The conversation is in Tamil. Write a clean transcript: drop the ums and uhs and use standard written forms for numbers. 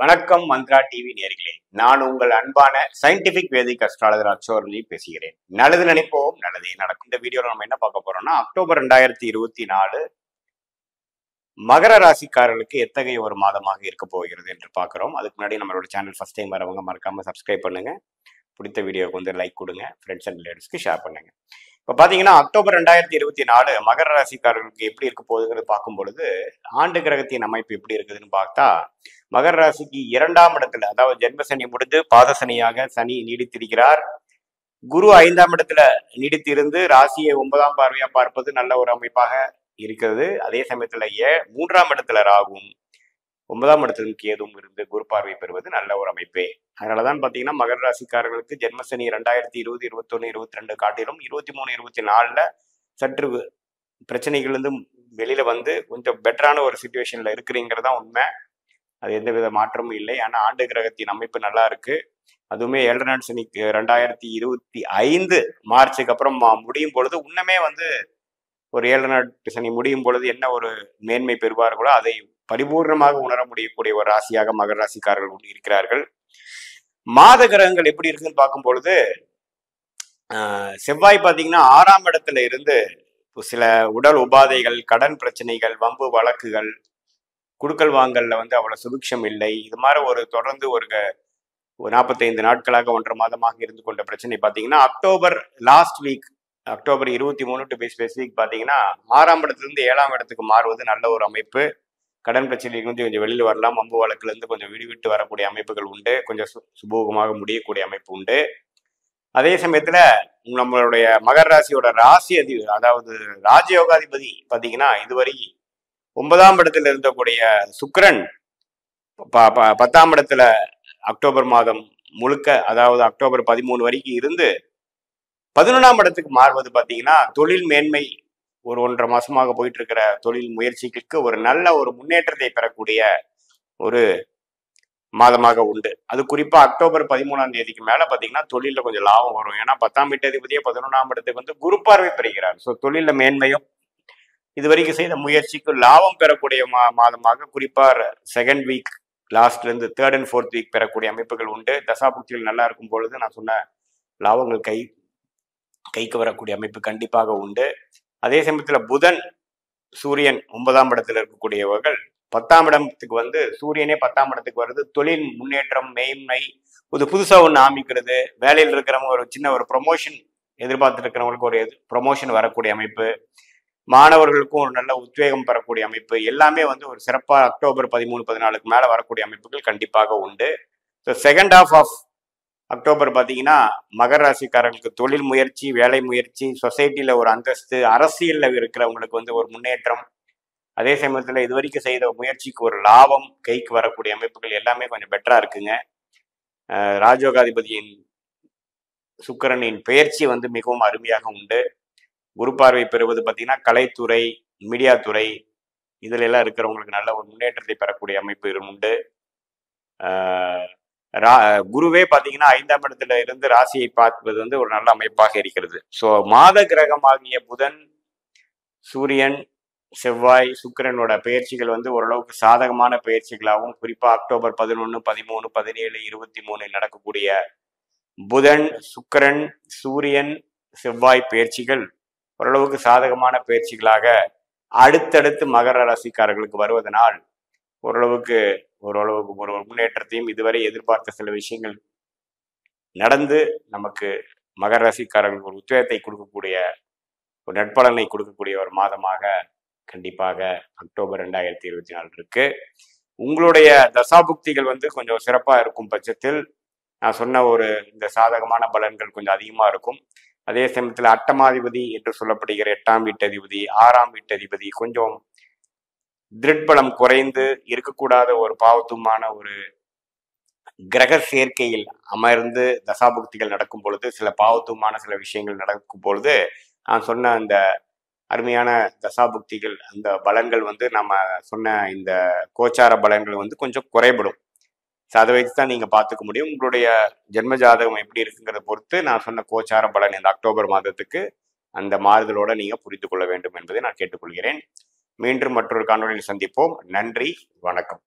வணக்கம் மந்த்ரா டிவி நேயர்களே. நான் உங்கள் அன்பான சயின்டிபிக் வேதிக் அஸ்ட்ராலஜர் அச்சோர்லி பேசுகிறேன். நல்லது நினைப்போம், நல்லதே நடக்கும். இந்த வீடியோல நம்ம என்ன பார்க்க போறோம்னா, அக்டோபர் 2024 மகர ராசிக்காரர்களுக்கு எத்தகைய ஒரு மாதமாக இருக்க போகிறது என்று பார்க்கிறோம். அதுக்கு முன்னாடி நம்மளோட சேனல் ஃபர்ஸ்ட் டைம் வரவங்க மறக்காம சப்ஸ்கிரைப் பண்ணுங்க. பிடித்த வீடியோவுக்கு வந்து லைக் கொடுங்க, ஃப்ரெண்ட்ஸ் அண்ட் ரிலேட்டிவ்ஸ்க்கு ஷேர் பண்ணுங்க. இப்போ பார்த்தீங்கன்னா அக்டோபர் 2024 மகர ராசிக்காரர்களுக்கு எப்படி இருக்க போகுதுங்கிறது பார்க்கும் பொழுது, ஆண்டு கிரகத்தின் அமைப்பு எப்படி இருக்குதுன்னு பார்த்தா, மகர ராசிக்கு 2ஆம் இடத்துல, அதாவது ஜென்ம சனி முடிந்து பாத சனியாக சனி நீடித்திருக்கிறார். குரு 5ஆம் இடத்துல நீடித்திருந்து ராசியை 9ஆம் பார்வையா பார்ப்பது நல்ல ஒரு அமைப்பாக இருக்கிறது. அதே சமயத்துல 3ஆம் இடத்துல ராகும் 9ஆம் இடத்துல கேதுவும் இருந்து குரு பார்வை பெறுவது நல்ல ஒரு அமைப்பே. அதனாலதான் பாத்தீங்கன்னா மகர ராசிக்காரர்களுக்கு ஜென்மசனி 2020, 21, 22 காட்டிலும் 23, 24 சற்று பிரச்சனைகள் இருந்து வெளியில வந்து கொஞ்சம் பெட்டரான ஒரு சிச்சுவேஷன்ல இருக்கிறீங்கிறதா உண்மை. அது எந்தவித மாற்றமும் இல்லை. ஆனா ஆண்டு கிரகத்தின் அமைப்பு நல்லா இருக்கு. அதுவுமே 7 நாள் சனிக்கு 2025 மார்ச்சுக்கு அப்புறம் முடியும் பொழுது இன்னுமே வந்து ஒரு 7 நாள் சனி முடியும் பொழுது என்ன ஒரு மேன்மை பெறுவார்களோ அதை பரிபூர்ணமாக உணர முடியக்கூடிய ஒரு ராசியாக மகர ராசிக்காரர்கள் இருக்கிறார்கள். மாத கிரகங்கள் எப்படி இருக்குன்னு பார்க்கும் பொழுது, செவ்வாய் பார்த்தீங்கன்னா 6ஆம் இடத்துல இருந்து சில உடல் உபாதைகள், கடன் பிரச்சனைகள், வம்பு வழக்குகள், குடுக்கல் வாங்கல்ல வந்து அவ்வளவு சுபிக்ஷம் இல்லை. இது மாதிரி ஒரு தொடர்ந்து ஒரு 45 நாட்களாக 1.5 மாதமாக இருந்து கொண்ட பிரச்சனை பார்த்தீங்கன்னா October last week, October 23 to be specific பார்த்தீங்கன்னா 6ஆம் இடத்துல இருந்து 7ஆம் இடத்துக்கு மாறுவது நல்ல ஒரு அமைப்பு. கடன் பிரச்சனையிலிருந்து கொஞ்சம் வெளியில் வரலாம். வம்பு வழக்குல இருந்து கொஞ்சம் விடுவிட்டு வரக்கூடிய அமைப்புகள் உண்டு. கொஞ்சம் சுபோகமாக முடியக்கூடிய அமைப்பு உண்டு. அதே சமயத்துல நம்மளுடைய மகர ராசியோட ராசி அதாவது ராஜயோகாதிபதி பார்த்தீங்கன்னா இதுவரை 9ஆம் இடத்துல இருந்தக்கூடிய சுக்கிரன் 10ஆம் இடத்துல அக்டோபர் மாதம் முழுக்க, அதாவது அக்டோபர் 13 வரைக்கும் இருந்து 11ஆம் இடத்துக்கு மாறுவது பார்த்தீங்கன்னா தொழில் மேன்மை, ஒரு 1.5 மாசமாக போயிட்டு இருக்கிற தொழில் முயற்சிகளுக்கு ஒரு நல்ல ஒரு முன்னேற்றத்தை பெறக்கூடிய ஒரு மாதமாக உண்டு. அது குறிப்பா அக்டோபர் 13ஆம் தேதிக்கு மேல பாத்தீங்கன்னா தொழில கொஞ்சம் லாபம் வரும். ஏன்னா 10ஆம் வீட்டதிபதியே 11ஆம் இடத்துக்கு வந்து குரு பார்வை பெறுகிறார். ஸோ தொழில மேன்மையும் இதுவரைக்கும் செய்த முயற்சிக்கு லாபம் பெறக்கூடிய மாதமாக குறிப்பா செகண்ட் வீக் லாஸ்ட்ல இருந்து 3rd and 4th வீக் பெறக்கூடிய அமைப்புகள் உண்டு. தசாபுக்திகள் நல்லா இருக்கும் பொழுது நான் சொன்ன லாபங்கள் கைக்கு வரக்கூடிய அமைப்பு கண்டிப்பாக உண்டு. அதே சமயத்துல புதன் சூரியன் 9ஆம் இடத்துல இருக்கக்கூடியவர்கள் 10ஆம் இடத்துக்கு வந்து சூரியனே 10ஆம் இடத்துக்கு வருது. தொழில் முன்னேற்றம், மேன்மை, புதுசா ஒன்று ஆரம்பிக்கிறது, வேலையில் இருக்கிறவங்க ஒரு சின்ன ஒரு ப்ரொமோஷன் எதிர்பார்த்து இருக்கிறவங்களுக்கு ஒரு ப்ரொமோஷன் வரக்கூடிய அமைப்பு, மாணவர்களுக்கும் ஒரு நல்ல உத்வேகம் பெறக்கூடிய அமைப்பு, எல்லாமே வந்து ஒரு சிறப்பாக அக்டோபர் 13, 14க்கு மேல வரக்கூடிய அமைப்புகள் கண்டிப்பாக உண்டு. So second half of October பார்த்தீங்கன்னா மகர ராசிக்காரர்களுக்கு தொழில் முயற்சி, வேலை முயற்சி, சொசைட்டியில் ஒரு அந்தஸ்து, அரசியலில் இருக்கிறவங்களுக்கு வந்து ஒரு முன்னேற்றம், அதே சமயத்தில் இதுவரைக்கும் செய்த முயற்சிக்கு ஒரு லாபம் கைக்கு வரக்கூடிய அமைப்புகள் எல்லாமே கொஞ்சம் பெட்டரா இருக்குங்க. ராஜயோகாதிபதியின் சுக்கிரனின் பெயர்ச்சி வந்து மிகவும் அருமையாக உண்டு. குரு பார்வை பெறுவது பார்த்தீங்கன்னா கலைத்துறை, மீடியா துறை இதுல எல்லாம் இருக்கிறவங்களுக்கு நல்ல ஒரு முன்னேற்றத்தை பெறக்கூடிய அமைப்பு உண்டு. குருவே பார்த்தீங்கன்னா 5ஆம் இடத்துல இருந்து ராசியை பார்ப்பது வந்து ஒரு நல்ல அமைப்பாக இருக்கிறது. ஸோ மாத கிரகமாகிய புதன், சூரியன், செவ்வாய், சுக்கிரனோட பயிற்சிகள் வந்து ஓரளவுக்கு சாதகமான பயிற்சிகளாகவும், குறிப்பா அக்டோபர் 11, 13, 17, 23 நடக்கக்கூடிய புதன், சுக்கிரன், சூரியன், செவ்வாய் பயிற்சிகள் ஓரளவுக்கு சாதகமான பயிற்சிகளாக அடுத்தடுத்து மகர ராசிக்காரர்களுக்கு வருவதனால் ஓரளவுக்கு ஒரு முன்னேற்றத்தையும் இதுவரை எதிர்பார்த்த சில விஷயங்கள் நடந்து நமக்கு மகர ராசிக்காரர்களுக்கு ஒரு உத்வேகத்தை கொடுக்கக்கூடிய, ஒரு நட்பலனை கொடுக்கக்கூடிய ஒரு மாதமாக கண்டிப்பாக அக்டோபர் 2024 இருக்கு. உங்களுடைய தசாபுக்திகள் வந்து கொஞ்சம் சிறப்பா இருக்கும் பட்சத்தில் நான் சொன்ன ஒரு இந்த சாதகமான பலன்கள் கொஞ்சம் அதிகமா இருக்கும். அதே சமயத்தில் அட்டமாதிபதி என்று சொல்லப்படுகிற 8ஆம் வீட்டதிபதி, 6ஆம் வீட்டதிபதி கொஞ்சம் திருட்பலம் குறைந்து இருக்கக்கூடாத ஒரு பாவத்துமான ஒரு கிரக சேர்க்கையில் அமர்ந்து தசாபுக்திகள் நடக்கும் பொழுது சில பாவத்துவமான சில விஷயங்கள் நடக்கும் பொழுது நான் சொன்ன அந்த அருமையான தசாபுக்திகள், அந்த பலன்கள் வந்து நம்ம சொன்ன இந்த கோச்சார பலன்கள் வந்து கொஞ்சம் குறைபடும். அதை வைத்து தான் நீங்க பார்த்துக்க முடியும். உங்களுடைய ஜென்ம ஜாதகம் எப்படி இருக்குங்கிறத பொறுத்து நான் சொன்ன கோச்சார பலன் இந்த அக்டோபர் மாதத்துக்கு அந்த மாறுதலோட நீங்க புரிந்து கொள்ள வேண்டும் என்பதை நான் கேட்டுக்கொள்கிறேன். மீண்டும் மற்றொரு காணொலியில் சந்திப்போம். நன்றி, வணக்கம்.